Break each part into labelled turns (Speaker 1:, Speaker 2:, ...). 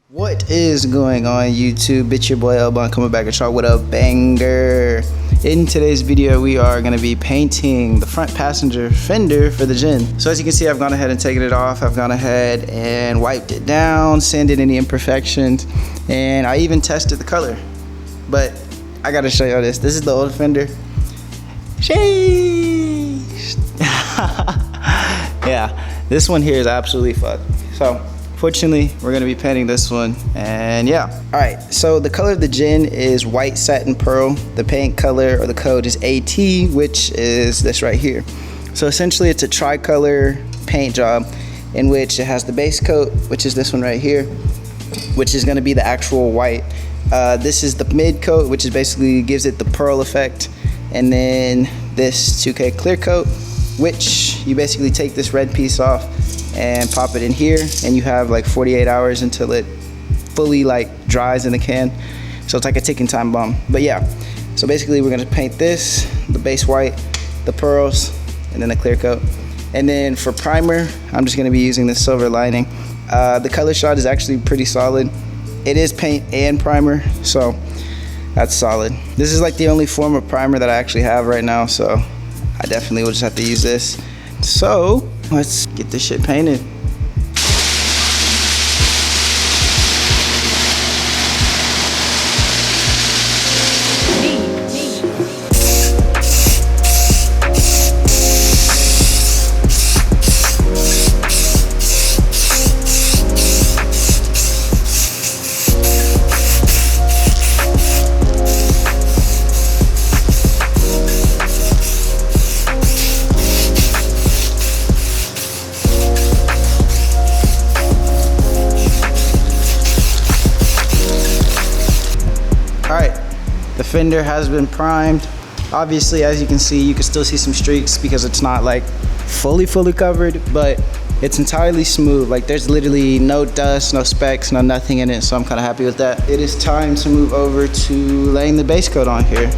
Speaker 1: What is going on YouTube? It's your boy Elbon coming back at y'all with a banger. In today's video we are going to be painting the front passenger fender for the Gen. So as you can see, I've gone ahead and taken it off. I've gone ahead and wiped it down, sanded any imperfections, and I even tested the color. But I gotta show y'all this. This is the old fender. Sheesh. Yeah, this one here is absolutely fucked. So fortunately, we're gonna be painting this one, and yeah. All right, so the color of the Gen is white satin pearl. The paint color or the code is AT, which is this right here. So essentially it's a tricolor paint job in which it has the base coat, which is this one right here, which is gonna be the actual white. This is the mid coat, which is basically gives it the pearl effect. And then this 2K clear coat, which you basically take this red piece off and pop it in here, and you have like 48 hours until it fully like dries in the can. So it's like a ticking time bomb. But yeah, so basically we're gonna paint this, the base white, the pearls, and then the clear coat. And then for primer, I'm just gonna be using the silver lining. The color shot is actually pretty solid. It is paint and primer, so that's solid. This is like the only form of primer that I actually have right now, so I definitely will just have to use this. So let's get this shit painted. The fender has been primed. Obviously, as you can see, you can still see some streaks because it's not like fully covered, but it's entirely smooth. Like there's literally no dust, no specks, no nothing in it, so I'm kind of happy with that. It is time to move over to laying the base coat on here.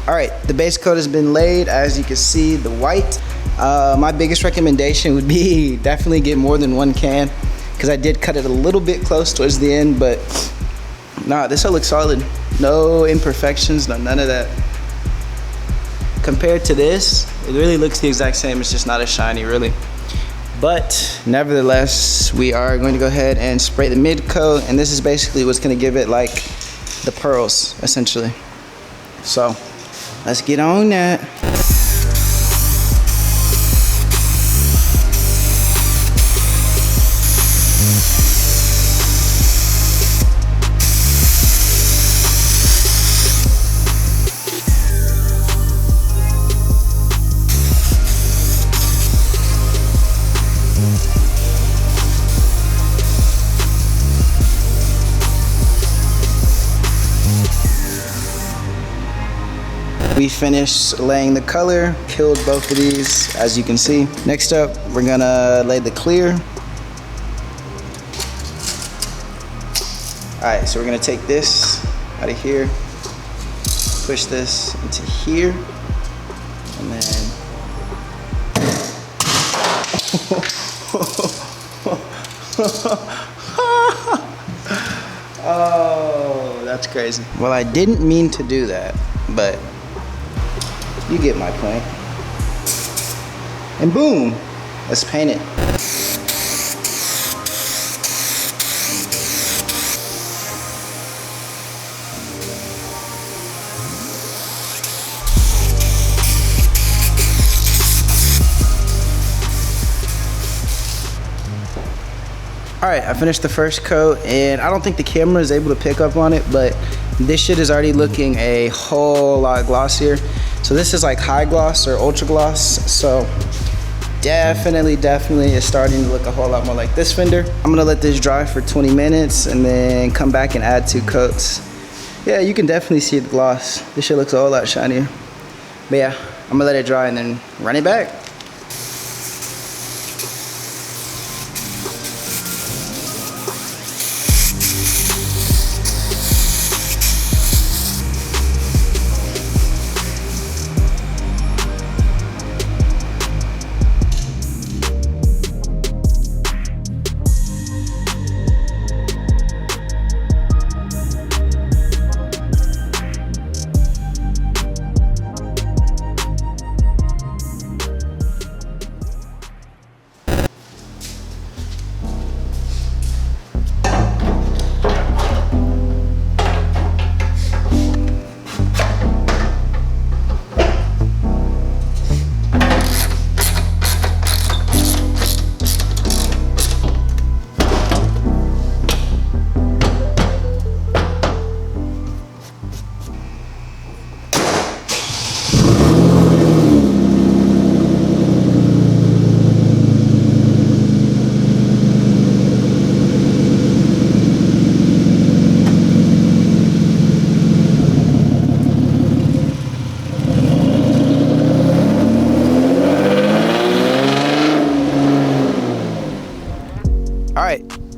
Speaker 1: Alright, the base coat has been laid. As you can see, the white. My biggest recommendation would be definitely get more than one can, because I did cut it a little bit close towards the end, but nah, this all looks solid. No imperfections, none of that. Compared to this, it really looks the exact same. It's just not as shiny, really. But nevertheless, we are going to go ahead and spray the mid coat, and this is basically what's going to give it like the pearls, essentially. So let's get on that. We finished laying the color, killed both of these, as you can see. Next up, we're gonna lay the clear. All right, so we're gonna take this out of here, push this into here, and then That's crazy. Well, I didn't mean to do that, but you get my point. And boom, let's paint it. All right, I finished the first coat, and I don't think the camera is able to pick up on it, but this shit is already looking a whole lot glossier. So this is like high gloss or ultra gloss. So definitely is starting to look a whole lot more like this fender. I'm gonna let this dry for 20 minutes and then come back and add 2 coats. Yeah, you can definitely see the gloss. This shit looks a whole lot shinier. But yeah, I'm gonna let it dry and then run it back.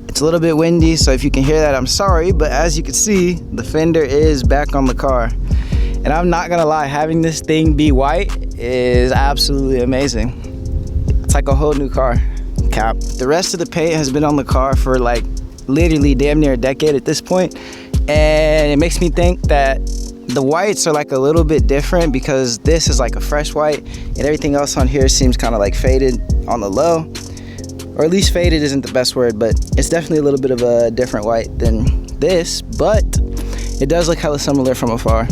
Speaker 1: It's a little bit windy, so if you can hear that, I'm sorry, but as you can see, the fender is back on the car. And I'm not gonna lie, having this thing be white is absolutely amazing. It's like a whole new car. Cap. The rest of the paint has been on the car for like literally damn near a decade at this point, and it makes me think that the whites are like a little bit different because this is like a fresh white and everything else on here seems kind of like faded on the low. Or at least faded isn't the best word, but it's definitely a little bit of a different white than this, but it does look hella similar from afar.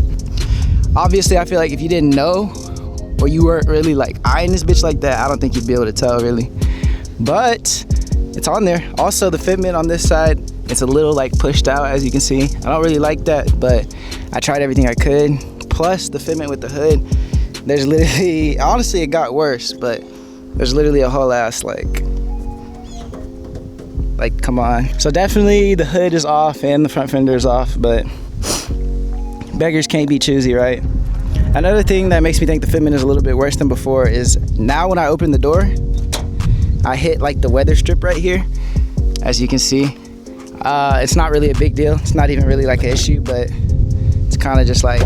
Speaker 1: Obviously, I feel like if you didn't know, or you weren't really like eyeing this bitch like that, I don't think you'd be able to tell really. But it's on there. Also, the fitment on this side, it's a little like pushed out, as you can see. I don't really like that, but I tried everything I could. Plus the fitment with the hood, there's literally, honestly it got worse, but there's literally a whole ass like come on. So definitely the hood is off and the front fender is off, but beggars can't be choosy, right? Another thing that makes me think the fitment is a little bit worse than before is now when I open the door, I hit like the weather strip right here, as you can see. It's not really a big deal. It's not even really like an issue, but it's kind of just like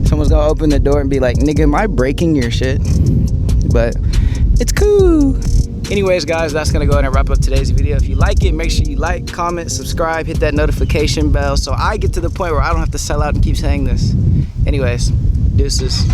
Speaker 1: someone's gonna open the door and be like, nigga, am I breaking your shit? But it's cool. Anyways, guys, that's gonna go ahead and wrap up today's video. If you like it, make sure you like, comment, subscribe, hit that notification bell so I get to the point where I don't have to sell out and keep saying this. Anyways, deuces.